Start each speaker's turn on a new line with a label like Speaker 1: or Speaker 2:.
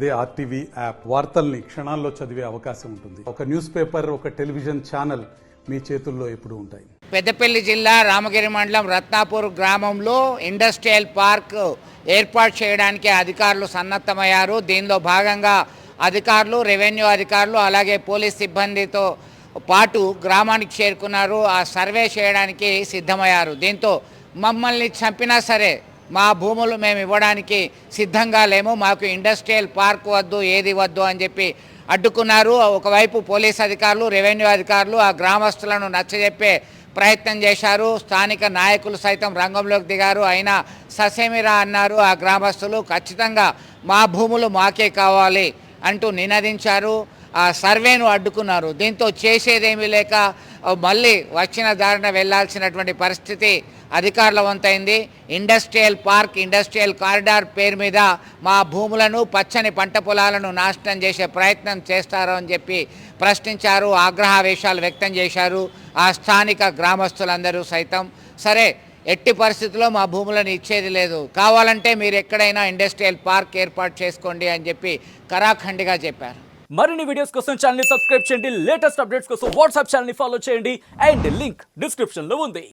Speaker 1: అదే RTV app వార్తల్ని క్షణాల్లో చదివే అవకాశం ఉంటుంది. ఒక న్యూస్ పేపర్, ఒక టెలివిజన్ ఛానల్ మీ చేతుల్లో ఎప్పుడూ ఉంటాయి.
Speaker 2: పెద్దపల్లి జిల్లా రామగిరి మండలం రత్నాపూర్ గ్రామంలో ఇండస్ట్రియల్ పార్క్ ఏర్పాటు చేయడానికి అధికారులు సన్నద్ధమయ్యారు. దీనిలో భాగంగా అధికారులు, రెవెన్యూ అధికారులు అలాగే పోలీస్ సిబ్బందితో పాటు గ్రామానికి చేరుకున్నారు. ఆ సర్వే చేయడానికి సిద్ధమయ్యారు. దీంతో మమ్మల్ని చంపినా సరే మా భూములు మేము ఇవ్వడానికి సిద్ధంగా లేము, మాకు ఇండస్ట్రియల్ పార్క్ వద్దు, ఏది వద్దు అని చెప్పి అడ్డుకున్నారు. ఒకవైపు పోలీస్ అధికారులు, రెవెన్యూ అధికారులు ఆ గ్రామస్తులను నచ్చజెప్పే ప్రయత్నం చేశారు. స్థానిక నాయకులు సైతం రంగంలోకి దిగారు. అయినా ససేమిరా అన్నారు ఆ గ్రామస్తులు. ఖచ్చితంగా మా భూములు మాకే కావాలి అంటూ నినదించారు. ఆ సర్వేను అడ్డుకున్నారు. దీంతో చేసేదేమీ లేక మళ్ళీ వచ్చిన దారిన వెళ్లాల్సినటువంటి పరిస్థితి అధికారుల వంతైంది. ఇండస్ట్రియల్ పార్క్, ఇండస్ట్రియల్ కారిడార్ పేరు మీద మా భూములను, పచ్చని పంట పొలాలను నాశనం చేసే ప్రయత్నం చేస్తారో అని చెప్పి ప్రశ్నించారు. ఆగ్రహావేశాలు వ్యక్తం చేశారు ఆ స్థానిక గ్రామస్తులందరూ సైతం. సరే, ఎట్టి పరిస్థితుల్లో మా భూములను ఇచ్చేది లేదు, కావాలంటే మీరు ఎక్కడైనా ఇండస్ట్రియల్ పార్క్ ఏర్పాటు చేసుకోండి అని చెప్పి కరాఖండిగా చెప్పారు.
Speaker 3: మరిన్ని వీడియోస్ కోసం ఛానల్ ని సబ్స్క్రైబ్ చేయండి. లేటెస్ట్ అప్డేట్స్ కోసం వాట్సాప్ ఛానల్ ని ఫాలో చేయండి. అండ్ లింక్ డిస్క్రిప్షన్ లో ఉంది.